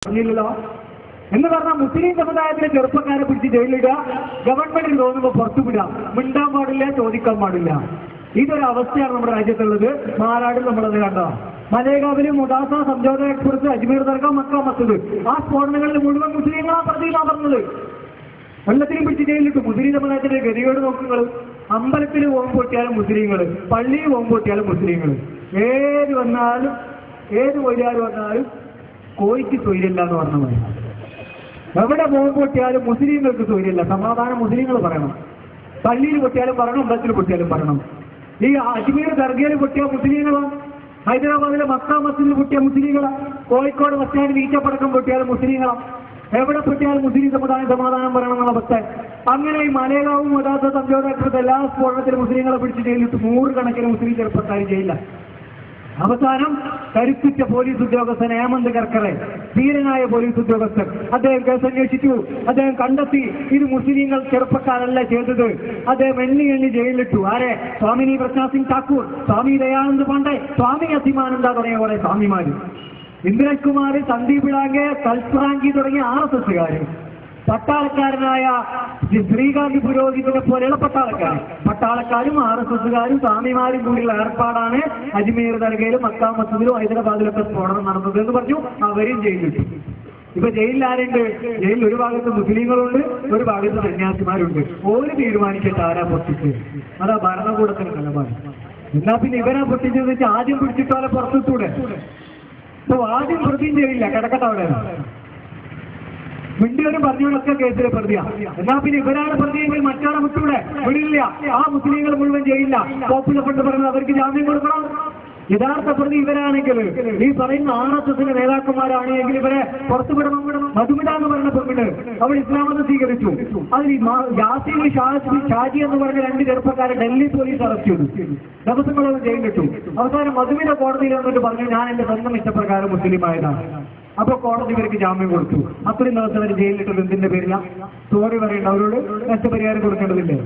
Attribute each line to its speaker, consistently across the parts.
Speaker 1: പറഞ്ഞില്ലല്ലോ. എന്ന് പറഞ്ഞാൽ മുസ്ലിം സമുദായത്തിലെ ചെറുപ്പക്കാരെ പിടിച്ച് ജയിലിടുക, ഗവൺമെന്റിന് തോന്നുമ്പോൾ പുറത്തു വിടുക, മിണ്ടാൻ പാടില്ല, ചോദിക്കാൻ പാടില്ല. ഇതൊരവസ്ഥയാണ് നമ്മുടെ രാജ്യത്തുള്ളത്. മാറാടിൽ നമ്മളത് കണ്ടതാണ്. മലേഗാവിലും മുദാസ സംജോത എക്സ്പ്രസ്, അജ്മീർ ദർഗ, മക്ക മസ്ജിദ്, ആ സ്ഫോടനങ്ങളിൽ മുഴുവൻ മുസ്ലിങ്ങളാ പ്രതികളാ പറഞ്ഞത്. വെള്ളത്തിലും പിടിച്ച് ജയിലിട്ടു. മുസ്ലിം സമുദായത്തിന്റെ ഗതികേട് നോക്കുന്നത്. അമ്പലത്തിൽ പോകുമ്പോൾ പൊട്ടിയാലും മുസ്ലിങ്ങൾ, പള്ളിയിൽ പോകുമ്പോൾ പൊട്ടിയാലും മുസ്ലിങ്ങൾ, ഏത് വന്നാലും ഏത് വഴിയാൽ വന്നാലും കോഴിക്ക് തൊഴിലില്ല എന്ന് പറഞ്ഞ മതി. എവിടെ പോകുമ്പോൾ പൊട്ടിയാലും മുസ്ലിങ്ങൾക്ക് തൊഴിലില്ല. സമാധാനം മുസ്ലിങ്ങൾ പറയണം. പള്ളിയിൽ പൊട്ടിയാലും പറയണം, അമ്പലത്തിൽ പൊട്ടിയാലും പറയണം. ഈ അജ്മീർ ദർഗയിൽ പൊട്ടിയ മുസ്ലിങ്ങളാണ്, ഹൈദരാബാദിലെ മക്ക മസ്ജിദിൽ പൊട്ടിയ മുസ്ലിങ്ങളാണ്, കോഴിക്കോട് ബസ് സ്റ്റാൻഡിൽ ഈച്ചപ്പടക്കം പൊട്ടിയാലും മുസ്ലിങ്ങളാണ്. എവിടെ പൊട്ടിയാലും മുസ്ലിം സമാധാനം പറയണം എന്നുള്ള അവസ്ഥ. അങ്ങനെ ഈ മലയാളവും മുദാസ സംജോത എല്ലാ സ്ഫോടനത്തിലും മുസ്ലിങ്ങളെ പിടിച്ച് ജയിലിട്ട് 100 കണക്കിന് മുസ്ലിം ചെറുപ്പക്കാർ ജയിലില്ല. അവസാനം കരുത്തുറ്റ പോലീസ് ഉദ്യോഗസ്ഥൻ ഹേമന്ത് കർക്കറെ, ധീരനായ പോലീസ് ഉദ്യോഗസ്ഥൻ, അദ്ദേഹം കേസ് അന്വേഷിച്ചു. അദ്ദേഹം കണ്ടെത്തി ഇത് മുസ്ലിങ്ങൾ ചെറുപ്പക്കാരല്ല ചെയ്തത്. അദ്ദേഹം എണ്ണി ജയിലിലിട്ടു. ആരെ? സ്വാമിനി പ്രജ്ഞാ സിംഗ് ഠാക്കൂർ, സ്വാമി ദയാനന്ദ് പാണ്ഡെ, സ്വാമി അസിമാനന്ദ തുടങ്ങിയ കുറെ സ്വാമിമാര്, ഇന്ദ്രജ് കുമാർ, സന്ദീപ് ഇളാങ്കെ, കൽസ്റാങ്കി തുടങ്ങിയ RSSകാര്, പട്ടാളക്കാരനായ ശ്രീകാന്ത് പുരോഹിതനെ പോലെയുള്ള പട്ടാളക്കാരും RSSകാരും സ്വാമിമാരും കൂടിയുള്ള ഏർപ്പാടാണ് അജ്മീർ ദർഗയിലും മക്ക മസ്ജിദിലും ഹൈദരാബാദിലൊക്കെ സ്ഫോടനം നടന്നത് എന്ന് പറഞ്ഞു. അവരും ജയിലിട്ടു. ഇപ്പൊ ജയിലിൽ ആരുണ്ട്? ജയിലിൽ ഒരു ഭാഗത്ത് മുസ്ലിങ്ങളുണ്ട്, ഒരു ഭാഗത്ത് സന്യാസിമാരുണ്ട്. ഓര് തീരുമാനിച്ചിട്ട് ആരാ പൊട്ടിച്ച്? അതാ ഭരണകൂടത്തിന് നിലപാട്. എന്നാ പിന്നെ ഇവരാ പൊട്ടിച്ചെന്ന് വെച്ചാൽ ആദ്യം പിടിച്ചിട്ടാലെ പുറത്തുകൂടെ. ഇപ്പൊ ആദ്യം പ്രതിയും ചെയ്യില്ല, കിടക്കട്ടെ അവിടെ. മിണ്ടിയവരും പറഞ്ഞവരൊക്കെ കേസിലെ പ്രതിയാ. എന്നാ പിന്നെ ഇവരാണ് പ്രതിയെങ്കിൽ മറ്റാളെ വിട്ടൂടെ? വിടില്ല. ആ മുസ്ലിങ്ങൾ മുഴുവൻ ചെയ്യില്ല. പോപ്പുലർ ഫണ്ട് പറയുന്നത് അവർക്ക് ജാമ്യം കൊടുക്കണം. യഥാർത്ഥ പ്രതി ഇവരാണെങ്കിൽ, ഈ പറയുന്ന RSSന്റെ നേതാക്കന്മാരാണെങ്കിൽ ഇവരെ പുറത്തു വിടണം. മധുമിത എന്ന് പറഞ്ഞ പെണ്ണ് അവൾ ഇസ്ലാമത സ്വീകരിച്ചു. അതിൽ യാസീൻ ഷാജി എന്ന് പറഞ്ഞ 2 ചെറുപ്പക്കാരെ ഡൽഹി പോലീസ് അറസ്റ്റ് ചെയ്തു. ദിവസങ്ങളോളം ജയിലിട്ടു. അവസാനം മധുമിത കോടതിയിൽ വന്നിട്ട് പറഞ്ഞു, ഞാൻ എന്റെ സ്വന്തം ഇഷ്ടപ്രകാരം മുസ്ലിമായതാണ്. അപ്പൊ കോടതി ഇവർക്ക് ജാമ്യം കൊടുത്തു. അത്രയും ദിവസം അവർ ജയിലിട്ടത് എന്തിന്റെ പേരില്ല? സോറി പറയേണ്ട, അവരോട് നഷ്ടപരിഹാരം കൊടുക്കേണ്ടതില്ലേ?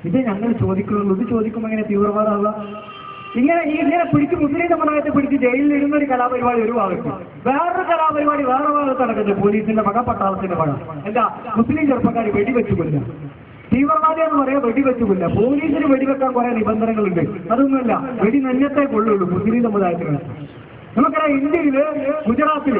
Speaker 1: ഇത് ഞങ്ങൾ ചോദിക്കുന്നുള്ളൂ. ഇത് ചോദിക്കുമ്പോൾ എങ്ങനെ തീവ്രവാദമാവുക? ഇങ്ങനെ പിടിച്ച് മുസ്ലിം സമുദായത്തെ പിടിച്ച് ജയിലിലിടുന്ന ഒരു കലാപരിപാടി ഒരു ഭാഗത്ത്, വേറൊരു കലാപരിപാടി വേറെ ഭാഗത്ത് നടക്കുന്നത് പോലീസിന്റെ വക, പട്ടാളത്തിന്റെ വക. എന്താ? മുസ്ലിം ചെറുപ്പക്കാർ വെടിവെച്ചുകൊല്ല. തീവ്രവാദി എന്ന് പറയാൻ വെടിവെച്ചുകൊല്ല. പോലീസിന് വെടിവെക്കാൻ കുറെ നിബന്ധനകളുണ്ട്. അതൊന്നുമല്ല, വെടി നെഞ്ഞത്തെ കൊള്ളുള്ളൂ മുസ്ലിം സമുദായത്തിന്. നമുക്കറിയാം, ഇന്ത്യയില് ഗുജറാത്തിൽ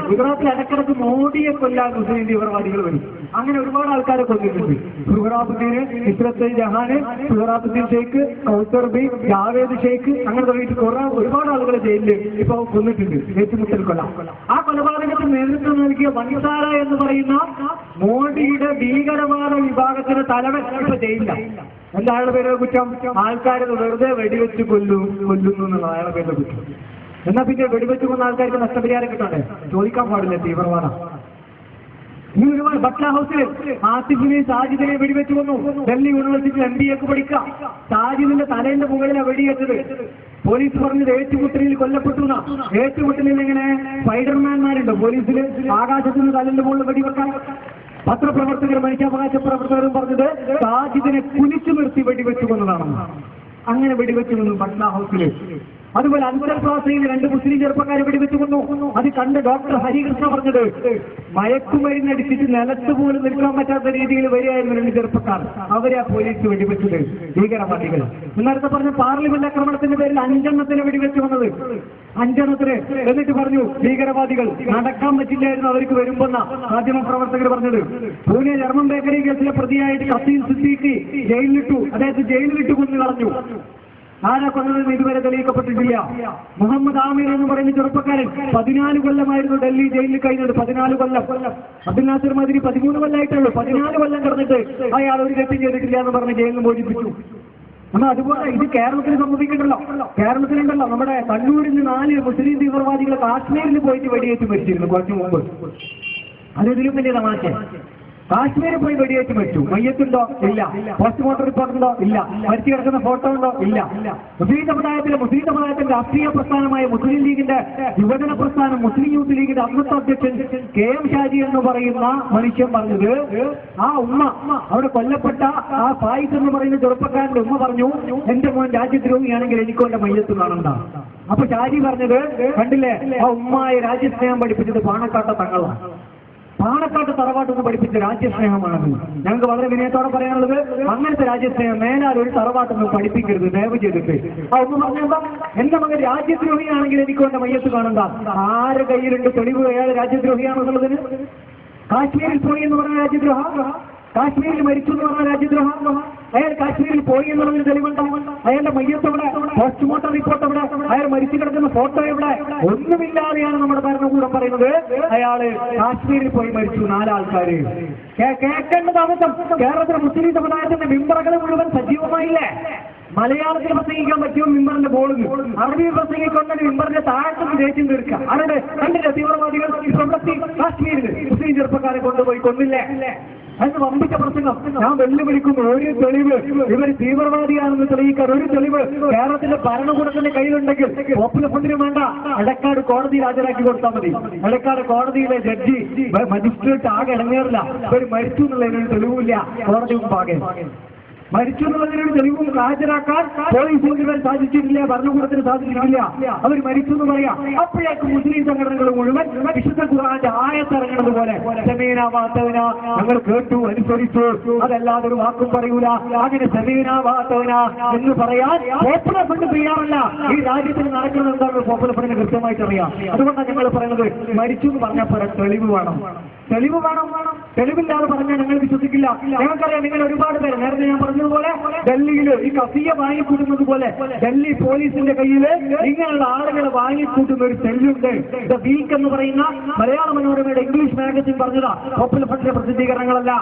Speaker 1: ഇടക്കിടക്ക് മോഡിയെ കൊല്ലാൻ മുസ്ലിം തീവ്രവാദികൾ വരും. അങ്ങനെ ഒരുപാട് ആൾക്കാരെ കൊന്നിട്ടുണ്ട്. സുഹറാബുദ്ദീന്, ഇസ്രത്ത് ജഹാന്, സുഹറാബുദ്ദീൻ ഷെയ്ഖ്, കൗസർ ബി, ജാവേദ് ഷെയ്ഖ്, അങ്ങനെ തുടങ്ങിയിട്ട് ഒരുപാട് ആളുകളെ ജയിലിൽ ഇപ്പൊ കൊന്നിട്ടുണ്ട്. ഏറ്റുമുട്ടൽ കൊല. ആ കൊലപാതകത്തിന് നേതൃത്വം നൽകിയ വൻസാര എന്ന് പറയുന്ന മോഡിയുടെ ഭീകരവാദ വിഭാഗത്തിന്റെ തലവൻ ഇപ്പൊ ജയിലില്ല. എന്താ അയാളുടെ പേരുടെ കുറ്റം? ആൾക്കാരെ വെറുതെ വെടിവെച്ച് കൊല്ലുന്നു എന്നുള്ള അയാളുടെ പേരുടെ കുറ്റം. എന്നാ പിന്നെ വെടിവെച്ച് കൊന്ന ആൾക്കാർക്ക് നഷ്ടപരിഹാരം കിട്ടണ്ടേ? ചോദിക്കാൻ പാടില്ല. തീവ്രവാദം. ഇനി ഒരുപാട് ബട്ട്ല ഹൗസിൽ ആസിഫിനെ സാജിദിനെ വെടിവെച്ച് കൊന്നു. ഡൽഹി യൂണിവേഴ്സിറ്റിയിൽ MBA പഠിക്കാം. സാജിദിന്റെ തലേന്റെ മുകളിലാണ് വെടിവെച്ചത്. പോലീസ് പറഞ്ഞത് ഏറ്റുമുട്ടലിൽ കൊല്ലപ്പെട്ടു. ഏറ്റുമുട്ടലിൽ എങ്ങനെ സ്പൈഡർമാൻമാരുണ്ടോ പോലീസിൽ? ആകാശത്തിന് തലേന്റെ മുകളിൽ വെടിവെക്കാൻ. പത്രപ്രവർത്തകരും മനുഷ്യാവകാശ പ്രവർത്തകരും പറഞ്ഞത് സാജിദിനെ കുനിച്ചു നിർത്തി വെടിവെച്ചു കൊന്നതാണെന്ന്. അങ്ങനെ വെടിവെച്ചു കൊന്നു ബട്ട്ല ഹൗസിൽ. അതുപോലെ അൻവർ പ്ലാസയിൽ 2 മുസ്ലിം ചെറുപ്പക്കാരെ വെടിവെച്ചു കൊന്നു. അത് കണ്ട് ഡോക്ടർ ഹരികൃഷ്ണ പറഞ്ഞത് മയക്കുമരുന്നടിച്ചിട്ട് നിലത്ത് പോലും നിൽക്കാൻ പറ്റാത്ത രീതിയിൽ വരികയായിരുന്നു 2 ചെറുപ്പക്കാർ. അവരെ ആ പോലീസ് വെടിവെച്ചത് ഭീകരവാദികൾ. നേരത്തെ പറഞ്ഞ പാർലമെന്റ് ആക്രമണത്തിന്റെ പേരിൽ 5 എണ്ണത്തിന് വെടിവെച്ചു വന്നത്. 5 എണ്ണത്തിന്. എന്നിട്ട് പറഞ്ഞു ഭീകരവാദികൾ നടക്കാൻ പറ്റില്ലായിരുന്നു അവർക്ക് വരുമ്പോന്ന മാധ്യമ പ്രവർത്തകർ പറഞ്ഞത്. പൂനെ ജർമ്മൻ ബേക്കറി കേസിലെ പ്രതിയായിട്ട് കസീം സിദ്ദീഖി ജയിലിലിട്ടു. അദ്ദേഹത്തെ ജയിലിലിട്ട് കൊന്നു കളഞ്ഞു. ആരാ കൊന്നതെന്ന് ഇതുവരെ തെളിയിക്കപ്പെട്ടിട്ടില്ല. മുഹമ്മദ് ആമിർ എന്ന് പറയുന്ന ചെറുപ്പക്കാരൻ 14 കൊല്ലമായിരുന്നു ഡൽഹി ജയിലിൽ കഴിഞ്ഞത്. 14 കൊല്ലം. അബ്ദുൽ നാസിർ മദനി 13 കൊല്ലമായിട്ടുള്ളൂ. 14 കൊല്ലം കിടന്നിട്ട് അയാൾ ഒരു തെറ്റും ചെയ്തിട്ടില്ല എന്ന് പറഞ്ഞ് ജയിലിൽ മോചിപ്പിച്ചു. എന്നാൽ അതുപോലെ ഇത് കേരളത്തിൽ സംഭവിക്കണ്ടല്ലോ. കേരളത്തിലുണ്ടല്ലോ, നമ്മുടെ കണ്ണൂരിൽ നിന്ന് 4 മുസ്ലിം തീവ്രവാദികൾ കാശ്മീരിൽ പോയിട്ട് വെടിയേറ്റ് മരിച്ചിരുന്നു കുറച്ചു മുമ്പ്. അതിലും വലിയ തമാശ. കാശ്മീരിൽ പോയി വെടിയേറ്റ് മരിച്ചു. മയ്യത്തുണ്ടോ? ഇല്ല. പോസ്റ്റ്മോർട്ടം റിപ്പോർട്ട് ഉണ്ടോ? ഇല്ല. മരിച്ചു കിടക്കുന്ന ഫോട്ടോ ഉണ്ടോ? ഇല്ല. മുസ്ലിം സമുദായത്തിന്റെ രാഷ്ട്രീയ പ്രസ്ഥാനമായ മുസ്ലിം ലീഗിന്റെ യുവജന പ്രസ്ഥാനം, മുസ്ലിം യൂത്ത് ലീഗിന്റെ അന്നത്തെ അധ്യക്ഷൻ KM ഷാജി എന്ന് പറയുന്ന മനുഷ്യൻ പറഞ്ഞത്, ആ ഉമ്മ അവിടെ കൊല്ലപ്പെട്ട ആ ഫായിസ് എന്ന് പറയുന്ന ചെറുപ്പക്കാരന്റെ ഉമ്മ പറഞ്ഞു, എന്റെ മോൻ രാജ്യദ്രോഹിയാണെങ്കിൽ എനിക്കും എന്റെ മയ്യത്ത് കാണണ്ട. അപ്പൊ ഷാജി പറഞ്ഞത് കണ്ടില്ലേ, ആ ഉമ്മായ രാജ്യസ്നേഹം പഠിപ്പിച്ചത് പാണക്കാട്ടെ തങ്ങളാണ്. പാണക്കാട്ട് തറവാട്ടെന്ന് പഠിപ്പിച്ച രാജ്യസ്നേഹമാണത്. ഞങ്ങൾക്ക് വളരെ വിനയത്തോടെ പറയാനുള്ളത്, അങ്ങനത്തെ രാജ്യസ്നേഹം മേലാൽ ഒരു തറവാട്ടൊന്നും പഠിപ്പിക്കരുത് ദയവ് ചെയ്തിട്ട്. ആ ഒന്ന് പറഞ്ഞാൽ എന്റെ മകൻ രാജ്യദ്രോഹിയാണെങ്കിൽ എനിക്ക് എന്റെ മയ്യത്ത് കാണണ്ട. ആരുടെ കയ്യിലുണ്ട് തെളിവ് അയാൾ രാജ്യദ്രോഹിയാണെന്നുള്ളതിന്? കാശ്മീരിൽ പോയി എന്ന് പറഞ്ഞ രാജ്യദ്രോഹം, കാശ്മീരിൽ മരിച്ചു എന്ന് പറഞ്ഞ രാജ്യദ്രോഹം. അയാൾ കാശ്മീരിൽ പോയി എന്നുള്ളതിന് തെളിവുണ്ടാവും. അയാളുടെ മയ്യത്ത് എവിടെ? പോസ്റ്റ്മോർട്ടം റിപ്പോർട്ട് എവിടെ? അയാൾ മരിച്ചു കിടക്കുന്ന ഫോട്ടോ എവിടെ? ഒന്നുമില്ലാതെയാണ് നമ്മുടെ ഭരണകൂടം പറയുന്നത് അയാള് കാശ്മീരിൽ പോയി മരിച്ചു 4 ആൾക്കാര്. കേൾക്കേണ്ടത് അബദ്ധം. കേരളത്തിലെ മുസ്ലിം സമുദായത്തിന്റെ മിമ്പറുകൾ മുഴുവൻ സജീവമായില്ലേ? മലയാളത്തിൽ പ്രസംഗിക്കാൻ പറ്റിയോ മിമ്പറിന്റെ ബോളിന്? അറബി പ്രസംഗിക്കൊണ്ടെങ്കിൽ മിമ്പറിന്റെ താഴത്തുനിന്ന് ദേശം തീർക്കുക. അവരുടെ കണ്ടില്ല തീവ്രവാദികൾ കാശ്മീരിൽ മുസ്ലിം ചെറുപ്പക്കാരെ കൊണ്ടുപോയി കൊന്നില്ലേ? അതിന് വമ്പിച്ച പ്രസംഗം. ഞാൻ വെല്ലുവിളിക്കുന്നു, ഒരു തെളിവ് ഇവർ തീവ്രവാദിയാണെന്ന് തെളിയിക്കാൻ ഒരു തെളിവ് കേരളത്തിന്റെ ഭരണകൂടത്തിന്റെ കയ്യിലുണ്ടെങ്കിൽ പോപ്പുലർ ഫണ്ടിന് വേണ്ട, എടക്കാട് കോടതിയിൽ ഹാജരാക്കി കൊടുത്താൽ മതി. എടക്കാട് കോടതിയിലെ ജഡ്ജി മജിസ്ട്രേറ്റ് ആകെ ഇടങ്ങേറില്ല, ഇവർ മരിച്ചു എന്നുള്ളതിനൊരു തെളിവില്ല കോടതി മുമ്പാകെ. മരിച്ചു എന്നുള്ളതിനൊരു തെളിവും ഹാജരാക്കാൻ പോലീസിന് ഇവർ സാധിച്ചിട്ടില്ല, ഭരണകൂടത്തിന് സാധിച്ചിട്ടില്ല. അവർ മരിച്ചു എന്ന് പറയാം. അപ്പോഴേക്കും മുസ്ലിം സംഘടനകൾ മുഴുവൻ വിശുദ്ധ ഖുർആന്റെ ആയത്തിറങ്ങുന്നത് പോലെ സമീനാവാത്തവന ഞങ്ങൾ കേട്ടു അനുസരിച്ചു, അതല്ലാതെ ഒരു വാക്കും പറയൂല. അങ്ങനെ സമീനാവാത്തവന എന്ന് പറയാൻ പോപ്പുലർ ഫണ്ട് തയ്യാറല്ല. ഈ രാജ്യത്തിന് നടക്കുന്നത് എന്താണെന്ന് പോപ്പുലർ ഫണ്ടിന് കൃത്യമായിട്ട് അറിയാം. അതുകൊണ്ടാണ് ഞങ്ങൾ പറയുന്നത്, മരിച്ചു എന്ന് പറഞ്ഞാൽ പോലെ തെളിവ് വേണം. തെളിവില്ലാതെ പറഞ്ഞാൽ ഞങ്ങൾ വിശ്വസിക്കില്ല. ഞങ്ങൾക്കറിയാം നിങ്ങൾ ഒരുപാട് പേര്, നേരത്തെ ഞാൻ പറഞ്ഞതുപോലെ ഡൽഹിയിൽ ഈ കഫിയ വാങ്ങിക്കൂട്ടുന്നത് പോലെ ഡൽഹി പോലീസിന്റെ കയ്യിൽ ഇങ്ങനെയുള്ള ആളുകളെ വാങ്ങിക്കൂട്ടുന്ന ഒരു സെല്ലുണ്ട്. ദ വീക്ക് എന്ന് പറയുന്ന മലയാള മനോരമയുടെ ഇംഗ്ലീഷ് മാഗസിൻ പറഞ്ഞതാ, പോപ്പുലർ ഫണ്ടിന്റെ പ്രസിദ്ധീകരണങ്ങളല്ല.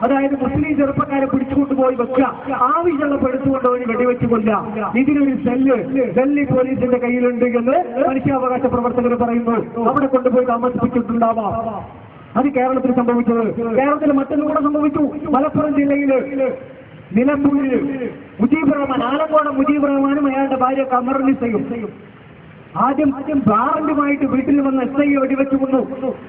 Speaker 1: അതായത് മുസ്ലിം ചെറുപ്പക്കാരെ പിടിച്ചുകൊണ്ടുപോയി വെക്കുക, ആവശ്യമുള്ളപ്പോൾ എടുത്തുകൊണ്ടുപോയി വെടിവെച്ച് കൊല്ലുക. ഇതിനൊരു സെല്ല് ഡൽഹി പോലീസിന്റെ കയ്യിലുണ്ട് എന്ന് മനുഷ്യാവകാശ പ്രവർത്തകർ പറയുന്നു. അവിടെ കൊണ്ടുപോയി താമസിപ്പിച്ചിട്ടുണ്ടാവാം. അത് കേരളത്തിൽ സംഭവിച്ചത്. കേരളത്തിൽ മറ്റൊന്നും കൂടെ സംഭവിച്ചു. മലപ്പുറം ജില്ലയില് നിലമ്പൂരിൽ മുജീബ് റഹ്മാൻ, ആലങ്കോണം മുജീബ് റഹ്മാനും അയാളുടെ ഭാര്യ കമറുനിസയും ആദ്യം വാറന്റുമായിട്ട് വീട്ടിൽ വന്ന് SI വെടിവെച്ചു കൊന്നു.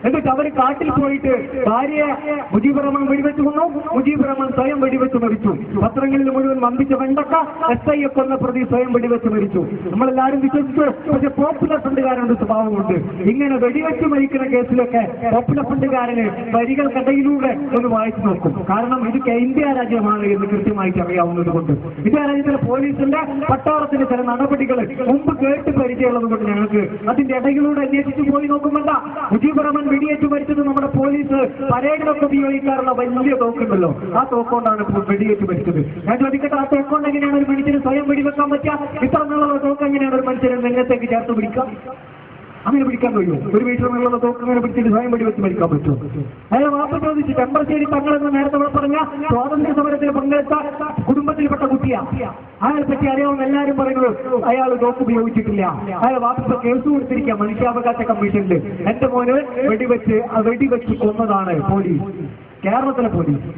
Speaker 1: എന്നിട്ട് അവർ കാട്ടിൽ പോയിട്ട് ഭാര്യയെ മുജീബ് റഹ്മാൻ വെടിവെച്ചു കൊന്നു. മുജീബ് റഹ്മാൻ സ്വയം വെടിവെച്ച് മരിച്ചു. പത്രങ്ങളിൽ മുഴുവൻ വമ്പിച്ച വെണ്ടക്ക, SI കൊന്ന പ്രതി സ്വയം വെടിവെച്ച് മരിച്ചു. നമ്മളെല്ലാവരും വിശ്വസിച്ചു. പക്ഷെ പോപ്പുലർ ഫണ്ടുകാരന്റെ സ്വഭാവമുണ്ട്. ഇങ്ങനെ വെടിവെച്ച് മരിക്കുന്ന കേസിലൊക്കെ പോപ്പുലർ ഫണ്ടുകാരന് വരികൾക്കിടയിലൂടെ ഒന്ന് വായിച്ചു നോക്കും. കാരണം ഇത് ഇന്ത്യ രാജ്യമാണ് എന്ന് കൃത്യമായിട്ട് അറിയാവുന്നത് കൊണ്ട്. ഇന്ത്യ രാജ്യത്തിലെ പോലീസിന്റെ പട്ടാളത്തിന്റെ ചില നടപടികൾ മുമ്പ് കേട്ട് പരിചയമുള്ളത് കൊണ്ട് ഞങ്ങൾക്ക് അതിന്റെ ഇടയിലൂടെ അന്വേഷിച്ചു പോയി നോക്കുമല്ല. മുജീബ് റഹ്മാൻ വെടിയേറ്റ് മരിച്ചത് നമ്മുടെ പോലീസ് പരേഡിലൊക്കെ ഉപയോഗിക്കാറുള്ള വലിയ തോക്കുണ്ടല്ലോ, ആ തോക്കൊണ്ടാണ് വെടിയേറ്റ് മരിച്ചത്. ഞാൻ ചോദിക്കട്ടെ, ആ തോക്കൊണ്ട് എങ്ങനെയാണ് ഒരു മനുഷ്യന് സ്വയം വെടിവെക്കാൻ പറ്റുക? ഇത്ര നല്ല തോക്ക് എങ്ങനെയാണ് ഒരു മനുഷ്യനെ രംഗത്തേക്ക് ചേർത്ത് പിടിക്കുക? അങ്ങനെ പിടിക്കാൻ കഴിയുമോ? 1 മീറ്റർ മുള്ള തോക്ക് അങ്ങനെ പിടിച്ചിട്ട് സ്വയം വെടിവെച്ച് മരിക്കാൻ പറ്റുമോ? അയാൾ വാപ്പ ചോദിച്ചു. ചെമ്പശ്ശേരി തങ്ങളെന്ന് നേരത്തെ പറഞ്ഞ സ്വാതന്ത്ര്യ സമരത്തിൽ പങ്കെടുത്ത കുടുംബത്തിൽപ്പെട്ട കുട്ടിയാണ്. അയാളെ പറ്റി അറിയാവുന്ന എല്ലാവരും പറയുന്നത് അയാൾ തോക്ക് ഉപയോഗിച്ചിട്ടില്ല. അയാൾ വാപ്പ കേസ് കൊടുത്തിരിക്കുക മനുഷ്യാവകാശ കമ്മീഷനിൽ. എന്റെ മോന് വെടിവെച്ച് കൊന്നതാണ് പോലീസ്, കേരളത്തിലെ പോലീസ്.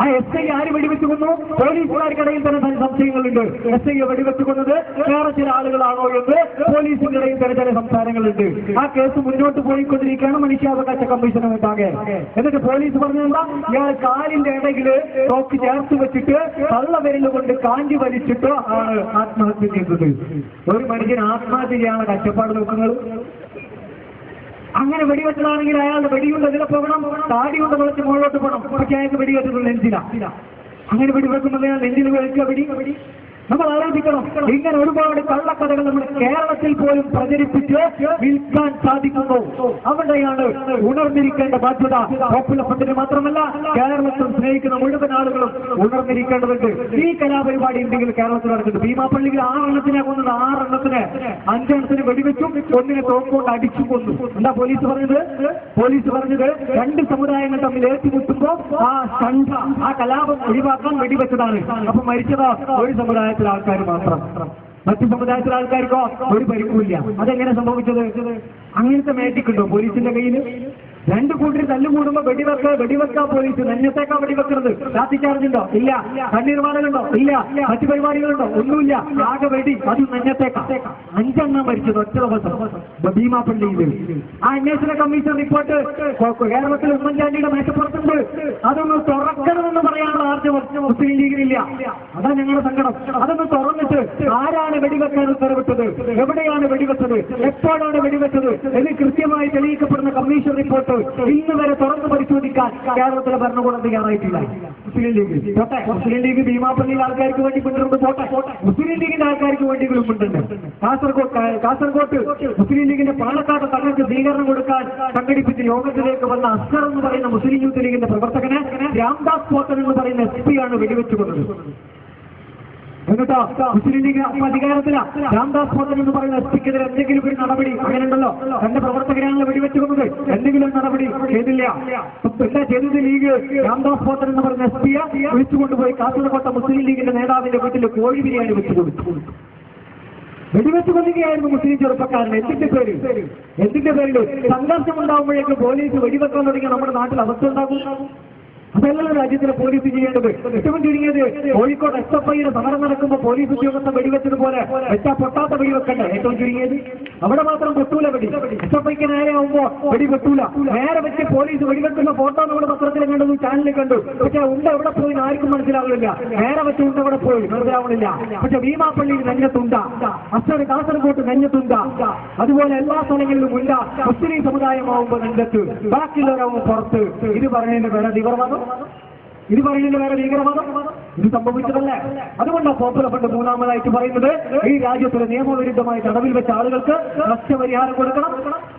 Speaker 1: ആ SI ആര് വെടിവെച്ചു കൊന്നു? പോലീസുകാർക്കിടയിൽ തന്നെ സംശയങ്ങളുണ്ട്. SI വെടിവെച്ചു കൊന്നത് വേറെ ചില ആളുകളാണോ എന്ന് പോലീസിന്റെ ഇടയിൽ തന്നെ ചില സംസാരങ്ങളുണ്ട്. ആ കേസ് മുന്നോട്ട് പോയിക്കൊണ്ടിരിക്കുകയാണ് മനുഷ്യാവകാശ കമ്മീഷന് മുമ്പാകെ. എന്നിട്ട് പോലീസ് പറഞ്ഞെന്താ, ഇയാൾ കാലിന്റെ ഇടയില് തോക്ക് ചേർത്ത് വെച്ചിട്ട് തള്ളവിരൽ കൊണ്ട് കാഞ്ചി വലിച്ചിട്ട് ആണ് ആത്മഹത്യ ചെയ്തത്. ഒരു മനുഷ്യൻ ആത്മഹത്യ ചെയ്യാനുള്ള കഷ്ടപ്പാട് നോക്കുന്നത്. അങ്ങനെ വെടിവെച്ചതാണെങ്കിൽ അയാളുടെ വെടിയുണ്ട് ഇതിലെ പോകണം, താടി കൊണ്ട് വിളിച്ച് മുകളിലോട്ട് പോകണം. പക്ഷെ അയാൾക്ക് വെടിവെച്ചത് നെഞ്ചില. അങ്ങനെ വെടിവെക്കുമ്പോൾ നെഞ്ചിൽ വെളിക്കുക വെടി. നമ്മൾ ആലോചിക്കണം, ഇങ്ങനെ ഒരുപാട് കള്ളക്കഥകൾ നമ്മുടെ കേരളത്തിൽ പോലും പ്രചരിപ്പിച്ച് വിൽക്കാൻ സാധിക്കുന്നു. അവിടെയാണ് ഉണർന്നിരിക്കേണ്ട ബാധ്യത. പോപ്പുലർ ഫണ്ടിന് മാത്രമല്ല, കേരളത്തിൽ സ്നേഹിക്കുന്ന മുഴുവൻ ആളുകളും ഉണർന്നിരിക്കേണ്ടതുണ്ട്. ഈ കലാപരിപാടി ഉണ്ടെങ്കിൽ കേരളത്തിൽ നടക്കുന്നത്. ഭീമാപ്പള്ളിയിൽ 6 എണ്ണത്തിനെ കൊന്നത്, 6 എണ്ണത്തിന് 5 എണ്ണത്തിന് വെടിവെച്ചു, 1 തോക്കുകൊണ്ട് അടിച്ചു കൊന്നു. എന്താ പോലീസ് പറഞ്ഞത്? പോലീസ് പറഞ്ഞത് 2 സമുദായങ്ങൾ തമ്മിൽ ഏറ്റുമുട്ടുമ്പോ ആ കലാപം ഒഴിവാക്കാൻ വെടിവെച്ചതാണ്. അപ്പൊ മരിച്ചത് ഒരു സമുദായത്തിൽ ആൾക്കാർ മാത്രം, മറ്റു സമുദായത്തിലെ ആൾക്കാർക്കോ ഒരു പരിക്കുമില്ല. അതെങ്ങനെ സംഭവിച്ചത്? അങ്ങനത്തെ മാജിക് ഉണ്ടോ പോലീസിന്റെ കയ്യിൽ? 2 കൂട്ടി തല്ലുകൂടുമ്പോ വെടിവെക്കാ പോലീസ് നെഞ്ഞത്തേക്കാ വെടിവെക്കുന്നത്. ലാത്തി ചാർജ് ഉണ്ടോ? ഇല്ല. കണ്ണീർവാടകളുണ്ടോ? ഇല്ല. മറ്റു പരിപാടികളുണ്ടോ? ഒന്നുമില്ല. ആകെ വെടി, അത് നെഞ്ഞത്തേക്കാ. 5 എണ്ണം മരിച്ചത് ഒറ്റ ദിവസം ഭീമാപ്പള്ളിയിൽ. ആ അന്വേഷണ കമ്മീഷൻ റിപ്പോർട്ട് കേരളത്തിൽ ഉമ്മൻചാണ്ടിയുടെ മേശപ്പുറത്തുണ്ട്. അതൊന്ന് തുറക്കണമെന്ന് പറയാനുള്ള ആർജവം മുസ്ലിം ലീഗിനില്ല. അതാ ഞങ്ങളുടെ സങ്കടം. അതൊന്ന് തുറന്നിട്ട് ആരാണ് വെടിവെക്കാൻ ഉത്തരവിട്ടത്, എവിടെയാണ് വെടിവെച്ചത്, എപ്പോഴാണ് വെടിവെച്ചത് എന്ന് കൃത്യമായി തെളിയിക്കപ്പെടുന്ന കമ്മീഷൻ റിപ്പോർട്ട് ഇന്ന് വരെ തുറന്നു പരിശോധിക്കാൻ കേരളത്തിലെ ഭരണകൂടം തയ്യാറായിട്ടില്ല. മുസ്ലിം ലീഗ് പോട്ടെ, മുസ്ലിം ലീഗ് ഭീമാപ്പള്ളിയിലെ ആൾക്കാർക്ക് വേണ്ടി കൊണ്ടുവരുന്നത് പോട്ടെ, മുസ്ലിം ലീഗിന്റെ ആൾക്കാർക്ക് വേണ്ടികളും കൊണ്ടുണ്ട്. കാസർഗോട്ട് മുസ്ലിം ലീഗിന്റെ പാലക്കാട് തങ്ങൾക്ക് സ്വീകരണം കൊടുക്കാൻ സംഘടിപ്പിച്ച യോഗത്തിലേക്ക് വന്ന അസ്കർ എന്ന് പറയുന്ന മുസ്ലിം യൂത്ത് ലീഗിന്റെ പ്രവർത്തകനെ രാംദാസ് പോത്തൻ എന്ന് പറയുന്ന SP ആണ് വെടിവെച്ചുകൊണ്ടത്. എന്നിട്ടോ മുസ്ലിം ലീഗ് അധികാരത്തിലാണ്. രാംദാസ് പോത്തൻ എന്ന് പറയുന്ന SP-ക്കെതിരെ എന്തെങ്കിലും ഒരു നടപടി അങ്ങനെ ഉണ്ടല്ലോ? തന്റെ പ്രവർത്തകരാണല്ലോ വെടിവെച്ചുകൊണ്ടത്. എന്തെങ്കിലും നടപടി ചെയ്തില്ല. എന്താ ചെയ്തത്? ലീഗ് രാംദാസ് പോത്തൻ എന്ന് പറയുന്ന SP-യെ വിളിച്ചുകൊണ്ടുപോയി കാസർകോട്ടെ മുസ്ലിം ലീഗിന്റെ നേതാവിന്റെ വീട്ടിൽ കോഴി ബിരിയാണി വെച്ചു കൊടുത്തു. വെടിവെച്ചു കൊല്ലുകയായിരുന്നു മുസ്ലിം ചെറുപ്പക്കാരൻ. എന്തിന്റെ പേരിൽ സംഘർഷം ഉണ്ടാകുമ്പോഴേക്ക് പോലീസ് വെടിവെക്കാൻ തുടങ്ങിയ നമ്മുടെ നാട്ടിൽ അവസ്ഥ ഉണ്ടാകും. അതല്ലല്ലോ രാജ്യത്തിലെ പോലീസ് ചെയ്യേണ്ടത്. ഏറ്റവും ചുരുങ്ങിയത് കോഴിക്കോട് SFIയുടെ സമരം നടക്കുമ്പോൾ പോലീസ് ഉദ്യോഗസ്ഥർ വെടിവെച്ചതുപോലെ വെച്ചാ പൊട്ടാത്ത വെടിവെക്കണ്ടേ? ഏറ്റവും ചുരുങ്ങിയത് അവിടെ മാത്രം പൊട്ടൂല വെടി. SFIക്ക് നേരെ ആവുമ്പോ വെടി പൊട്ടൂല. നേരെ വെച്ച് പോലീസ് വെടിവെക്കുന്ന ഫോട്ടോ നമ്മുടെ പത്രത്തിൽ കണ്ടു, ചാനലിൽ കണ്ടു. പക്ഷെ എവിടെ പോയി ആർക്കും മനസ്സിലാവുന്നില്ല. നേരെ വെച്ച് എവിടെ പോയി മനസ്സിലാവുന്നില്ല. പക്ഷെ ഭീമാപ്പള്ളിയിൽ നെഞ്ഞത്തുണ്ട, കാസർഗോട്ട് നെഞ്ഞത്തുണ്ട, അതുപോലെ എല്ലാ സ്ഥലങ്ങളിലും ഉണ്ട. മുസ്ലിം സമുദായമാവുമ്പോൾ നെഞ്ചത്ത്, ബാക്കിയുള്ളവരാവുമ്പോൾ പുറത്ത്. ഇത് പറയുന്നതിന് വേറെ തീവ്രവാദം, ഇത് പറയുന്നതിന് വേറെ ഭീകരവാദം. ഇത് സംഭവിച്ചതല്ലേ? അതുകൊണ്ടാണ് പോപ്പുലർ ഫണ്ട് മൂന്നാമതായിട്ട് പറയുന്നത് ഈ രാജ്യത്തിലെ നിയമവിരുദ്ധമായി തടവിൽ വെച്ച ആളുകൾക്ക് നഷ്ടപരിഹാരം കൊടുക്കണം.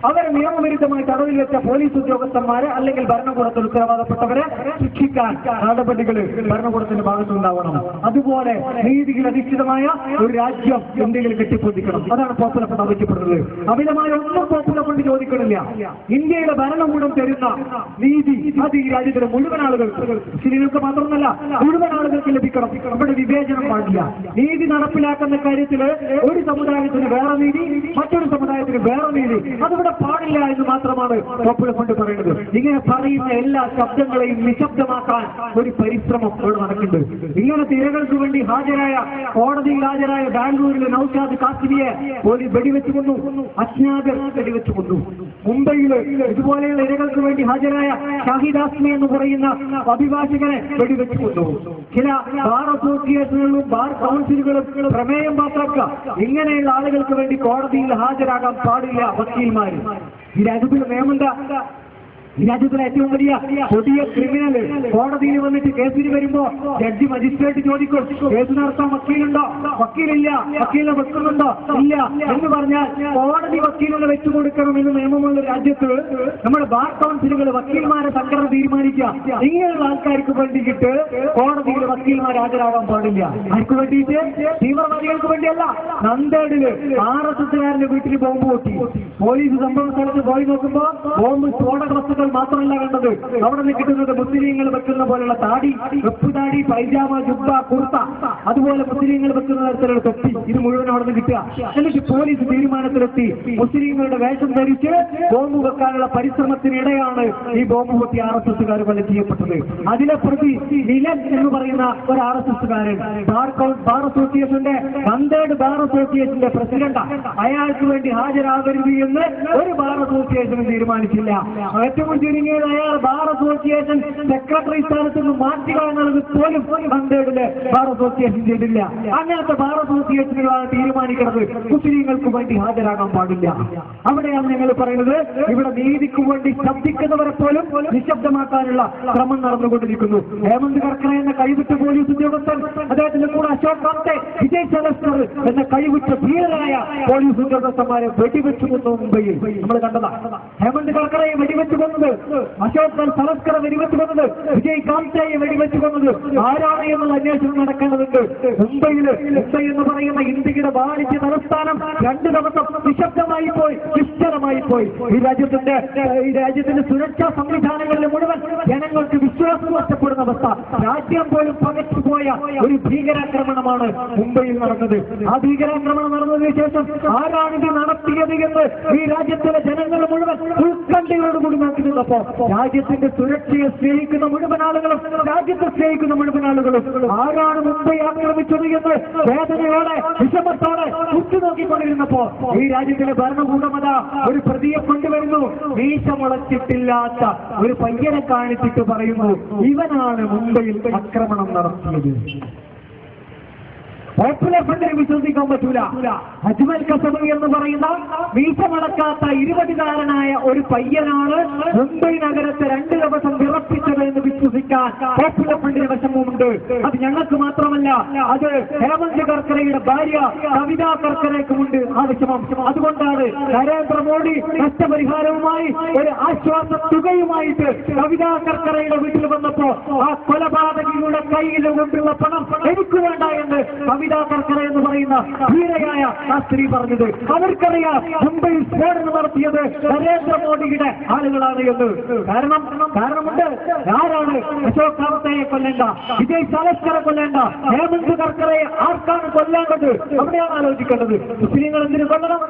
Speaker 1: അവരെ നിയമവിരുദ്ധമായി തടവിൽ വെച്ച പോലീസ് ഉദ്യോഗസ്ഥന്മാരെ അല്ലെങ്കിൽ ഭരണകൂടത്തിൽ ഉത്തരവാദപ്പെട്ടവരെ ശിക്ഷിക്കാൻ നടപടികൾ ഭരണകൂടത്തിന്റെ ഭാഗത്തുണ്ടാവണം. അതുപോലെ നീതിയിൽ അധിഷ്ഠിതമായ ഒരു രാജ്യം ഇന്ത്യയിൽ കെട്ടിപ്പൊതിക്കണം. അതാണ് പോപ്പുലർ ഫണ്ട് ആവശ്യപ്പെടുന്നത്. അമിതമായ ഒന്നും പോപ്പുലർ ഫണ്ട് ചോദിക്കണില്ല. ഇന്ത്യയിലെ ഭരണകൂടം തരുന്ന നീതി അത് ഈ രാജ്യത്തിലെ മുഴുവൻ ആളുകൾക്ക്, മുസ്ലിങ്ങൾക്ക് മാത്രമല്ല മുഴുവൻ ആളുകൾക്ക് ലഭിക്കണം. അവിടെ വിവേചനം പാടില്ല. നീതി നടപ്പിലാക്കുന്ന കാര്യത്തിൽ ഒരു സമുദായത്തിന് വേറെ നീതി, മറ്റൊരു സമുദായത്തിന് വേറെ നീതി, അതിവിടെ പാടില്ല എന്ന് മാത്രമാണ് പോപ്പുലർ ഫണ്ട് പറയുന്നത്. ഇങ്ങനെ പറയുന്ന എല്ലാ ശബ്ദങ്ങളെയും നിശബ്ദമാക്കാൻ ഒരു പരിശ്രമം ഇവിടെ നടക്കുന്നുണ്ട്. ഇങ്ങനെ തിരകൾക്ക് വേണ്ടി കോടതിയിൽ ഹാജരായ ബാംഗ്ലൂരിലെ നൌഷാദ് കാസിമിയെ പോലീസ് വെടിവെച്ചു കൊന്നു. അജ്ഞാതർ വെടിവെച്ചു കൊന്നു. മുംബൈയിൽ ഇതുപോലെയുള്ള ഇരകൾക്ക് വേണ്ടി ഹാജരായ ഷാഹിദ് ആസ്മി എന്ന് പറയുന്ന അഭിഭാഷകനെ വെടിവെച്ചു കൊന്നു. ചില ബാർ അസോസിയേഷനുകളും ബാർ കൗൺസിലുകളും പ്രമേയം പാസാക്കുക. ഇങ്ങനെയുള്ള ആളുകൾക്ക് വേണ്ടി കോടതിയിൽ ഹാജരാകാൻ പാടില്ല വക്കീൽമാർ. ഈ രാജ്യത്തിൽ നിയമം ഈ രാജ്യത്തിലെ ഏറ്റവും വലിയ കൊടിയ ക്രിമിനൽ കോടതിയിൽ വന്നിട്ട് കേസിന് വരുമ്പോ ജഡ്ജി മജിസ്ട്രേറ്റ് ചോദിക്കും, കേസ് നടത്താൻ വക്കീലുണ്ടോ? വക്കീലില്ല. വക്കീലിനെ വെക്കുന്നുണ്ടോ? ഇല്ല എന്ന് പറഞ്ഞാൽ കോടതി വക്കീലിനെ വെച്ചു കൊടുക്കണമെന്ന് നിയമമുള്ള രാജ്യത്ത് നമ്മുടെ ബാർ കൗൺസിലുകൾ വക്കീൽമാരെ സംഘടന തീരുമാനിക്കുക. ഇങ്ങനെയുള്ള ആൾക്കാർക്ക് വേണ്ടിയിട്ട് കോടതിയിൽ വക്കീൽമാർ ഹാജരാകാൻ പാടില്ല. ആർക്ക് വേണ്ടിയിട്ട്? തീവ്രവാദികൾക്ക് വേണ്ടിയല്ല. നന്ദേടില് RSSകാരന്റെ വീട്ടിൽ ബോംബ് പൊട്ടി. പോലീസ് സംഭവ സ്ഥലത്ത് പോയി നോക്കുമ്പോ ബോംബ് സ്ഫോടകവസ്തുക്കൾ മാത്രമല്ല കണ്ടത്. അവിടെ നിന്ന് കിട്ടുന്നത് മുസ്ലിങ്ങൾ വെക്കുന്ന പോലുള്ള താടി, വെപ്പ് താടി, പൈജാമ, ജുബ്ബ, കുർത്ത, അതുപോലെ മുസ്ലിങ്ങൾ വെക്കുന്ന തരത്തിലുള്ള തൊപ്പി, ഇത് മുഴുവൻ അവിടെ നിന്ന് കിട്ടുക. എന്നിട്ട് പോലീസ് തീരുമാനത്തിലെത്തി മുസ്ലിങ്ങളുടെ വേഷം ധരിച്ച് ബോംബ് വെക്കാനുള്ള പരിശ്രമത്തിനിടെയാണ് ഈ ബോംബ് പൊട്ടി RSSകാർ കൊല ചെയ്യപ്പെട്ടത്. അതിലെ പ്രതി വിലൻ എന്ന് പറയുന്ന ഒരു RSSകാരൻ ബാർ അസോസിയേഷന്റെ നന്ദേട് ബാർ അസോസിയേഷന്റെ പ്രസിഡന്റാണ്. അയാൾക്ക് വേണ്ടി ഹാജരാകരുത് എന്ന് ഒരു ബാർ അസോസിയേഷനും തീരുമാനിച്ചില്ല. ഏറ്റവും ചുരുങ്ങിയത് അയാൾ ബാർ അസോസിയേഷൻ സെക്രട്ടറി സ്ഥാനത്ത് നിന്ന് മാറ്റുക എന്നുള്ളത് പോലും നന്ദേടിലെ ബാർ അസോസിയേഷൻ ചെയ്തില്ല. അങ്ങനത്തെ ബാർ അസോസിയേഷനുകളാണ് തീരുമാനിക്കുന്നത് മുസ്ലിങ്ങൾക്ക് വേണ്ടി ഹാജരാകാൻ പാടില്ല. അവിടെയാണ് ഞങ്ങൾ പറയുന്നത് ഇവിടെ നീതിക്ക് വേണ്ടി ശബ്ദിക്കുന്നവരെ പോലും നിശബ്ദമാക്കാനുള്ള ശ്രമം നടന്നുകൊണ്ടിരിക്കുന്നു. ഹേമന്ത് കർക്കറ എന്ന കൈവിട്ട പോലീസ് ഉദ്യോഗസ്ഥൻ, അദ്ദേഹത്തിന്റെ കൂടെ അശോക് കാപ്തെ, വിജയ് ശരസ്കർ എന്ന കൈവിട്ട ധീരരായ പോലീസ് ഉദ്യോഗസ്ഥന്മാരെ വെടിവെച്ചു കൊന്നു മുംബൈയിൽ നമ്മൾ കണ്ടതാണ്. ഹേമന്ത് കർക്കറയെ വെടിവെച്ചു കൊന്നത്, അശോക് ശരസ്കറെ വെടിവെച്ചു കൊന്നത്, വിജയ് കാപ്തെയെ വെടിവെച്ചു കൊന്നത് ആരാണ് എന്നുള്ള അന്വേഷണം നടക്കേണ്ടതുണ്ട്. മുംബൈ എന്ന് പറയുന്ന ഇന്ത്യയുടെ വാണിജ്യ തലസ്ഥാനം 2 ദിവസം നിശബ്ദമായി പോയി, നിശ്ചലമായി പോയി. ഈ രാജ്യത്തിന്റെ സുരക്ഷാ സംവിധാനങ്ങളിലെ മുഴുവൻ ജനങ്ങൾക്ക് വിശ്വാസം നഷ്ടപ്പെടുന്ന അവസ്ഥ. രാജ്യം പോലും പകച്ചുപോയ ഒരു ഭീകരാക്രമണമാണ് മുംബൈയിൽ നടന്നത്. ആ ഭീകരാക്രമണം നടന്നതിന് ശേഷം ആരാണിത് നടത്തിയത് എന്ന് ഈ രാജ്യത്തിലെ ജനങ്ങൾ മുഴുവൻ ഉത്കണ്ഠയോടുകൂടി നോക്കി നിന്നപ്പോ രാജ്യത്തിന്റെ സുരക്ഷയെ സ്നേഹിക്കുന്ന മുഴുവൻ ആളുകളും, രാജ്യത്തെ സ്നേഹിക്കുന്ന മുഴുവൻ ആളുകളും ആരാണ് മുംബൈ ആക്രമിച്ചത് എന്ന് വേദനയോടെ വിഷമത്തോടെ ഉറ്റുനോക്കിക്കൊണ്ടിരുന്നപ്പോ ഈ രാജ്യത്തിലെ ഭരണകൂടമത ഒരു പ്രതിയെ കൊണ്ടുവരുന്നു. മീശ മുളച്ചിട്ടില്ലാത്ത ഒരു പയ്യനെ കാണിച്ചിട്ട് പറയുന്നു, ഇവനാണ് മുംബൈയിൽ ആക്രമണം നടത്തിയത്. പോപ്പുലർ ഫ്രണ്ടിനെ വിശ്വസിക്കാൻ പറ്റൂല. അജ്മൽ കസബി എന്ന് പറയുന്ന മീശമടക്കാത്ത 20കാരനായ ഒരു പയ്യനാണ് മുംബൈ നഗരത്തെ 2 ദിവസം വിറപ്പിച്ചത് എന്ന് വിശ്വസിക്കാൻ പോപ്പുലർ ഫ്രണ്ടിന് വശമുണ്ട്. അത് ഞങ്ങൾക്ക് മാത്രമല്ല, അത് ഹേമന്ത് കർക്കറയുടെ ഭാര്യ കവിതാ കർക്കറയ്ക്കുമുണ്ട് ആവശ്യം. അതുകൊണ്ടാണ് നരേന്ദ്രമോദി നഷ്ടപരിഹാരവുമായി ഒരു ആശ്വാസ തുകയുമായിട്ട് കവിതാ കർക്കറയുടെ വീട്ടിൽ വന്നപ്പോ ആ കൊലപാതകിയുടെ കയ്യിൽ കൊണ്ടുള്ള പണം എനിക്ക് വേണ്ട എന്ന് കവിതാ കർക്കറ എന്ന് പറയുന്ന ധീരയായ ആ സ്ത്രീ പറഞ്ഞത്. അവർക്കറിയാം മുംബൈയിൽ സ്ഫോടനം നടത്തിയത് നരേന്ദ്രമോദിയുടെ ആളുകളാണ് എന്ന്. കാരണമുണ്ട്. ആരാണ് അശോക് കാവത്തയെ കൊല്ലേണ്ട, വിജയ് സാവസ്കറെ കൊല്ലേണ്ട, ഹേമന്ത് കർക്കറയെ ആർക്കാണ് കൊല്ലേണ്ടത്? അവിടെയാണ് ആലോചിക്കേണ്ടത്. മുസ്ലിങ്ങൾ എന്തിനു കൊല്ലണം?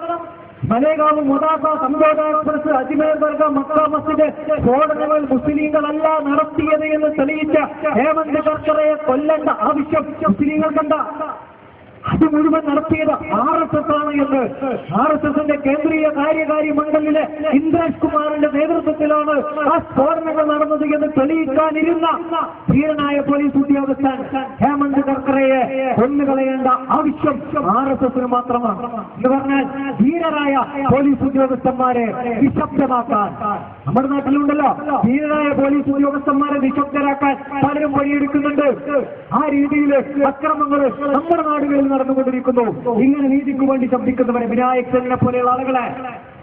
Speaker 1: മലേഗാവ്, മുദാഫ, സംജോത എക്സ്പ്രസ്, അജ്മേർ ദർഗ, മക്ക മസ്ജിദ് സ്ഫോടനങ്ങൾ മുസ്ലിങ്ങളല്ല നടത്തിയത് എന്ന് തെളിയിച്ച ഹേമന്ത് കർക്കറയെ കൊല്ലേണ്ട ആവശ്യം മുസ്ലിങ്ങൾക്കെന്താ? അത് മുഴുവൻ നടത്തിയത് RSS ആണ് എന്ന് RSSന്റെ കേന്ദ്രീയ കാര്യകാരി മണ്ഡലിലെ ഇന്ദ്രേഷ് കുമാറിന്റെ നേതൃത്വത്തിലാണ് ആ സ്ഫോടനങ്ങൾ നടന്നത് എന്ന് തെളിയിക്കാനിരുന്ന ധീരനായ പോലീസ് ഉദ്യോഗസ്ഥൻ ഹേമന്ത് കർക്കറയെ കൊന്നുകളയേണ്ട ആവശ്യം RSSന് മാത്രമാണ് എന്ന് പറഞ്ഞാൽ ധീരരായ പോലീസ് ഉദ്യോഗസ്ഥന്മാരെ നിശബ്ദമാക്കാൻ നമ്മുടെ നാട്ടിലുണ്ടല്ലോ. ധീരരായ പോലീസ് ഉദ്യോഗസ്ഥന്മാരെ നിശബ്ദരാക്കാൻ പലരും വഴിയെടുക്കുന്നുണ്ട്. ആ രീതിയിൽ അക്രമങ്ങൾ നമ്മുടെ നാടുകളിൽ നടന്നുകൊണ്ടിരിക്കുന്നു. ഇങ്ങനെ നീതിക്ക് വേണ്ടി ശബ്ദിക്കുന്നവരെ, വിനായക് സെന്നിനെ പോലെയുള്ള ആളുകളെ.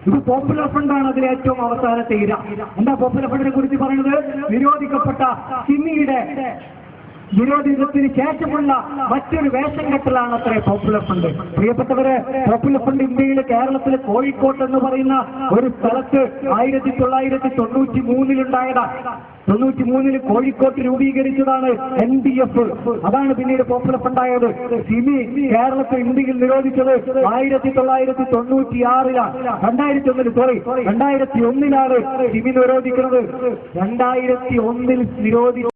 Speaker 1: ഇത് പോപ്പുലർ ഫ്രണ്ടാണ് അതിലെ ഏറ്റവും അവസാനത്തെ ഇര. എന്താ പോപ്പുലർ ഫ്രണ്ടിനെ കുറിച്ച് പറയുന്നത്? നിരോധിക്കപ്പെട്ട സിമിയുടെ നിരോധനത്തിന് ശേഷമുള്ള മറ്റൊരു വേഷം കെട്ടലാണ് അത്ര പോപ്പുലർ ഫ്രണ്ട്. പ്രിയപ്പെട്ടവരെ, പോപ്പുലർ ഫ്രണ്ട് ഇന്ത്യയിലെ കേരളത്തിലെ കോഴിക്കോട്ട് എന്ന് പറയുന്ന ഒരു സ്ഥലത്ത് 1993 ഉണ്ടായതാണ്. 93 കോഴിക്കോട്ട് രൂപീകരിച്ചതാണ് NDF. അതാണ് പിന്നീട് പോപ്പുലർ ഫ്രണ്ടായത്. സിമി കേരളത്തിൽ ഇന്ത്യയിൽ നിരോധിച്ചത് 1996-ലാണ്. 2001-ലാണ് സിമി നിരോധിക്കുന്നത്. 2001 നിരോധിച്ച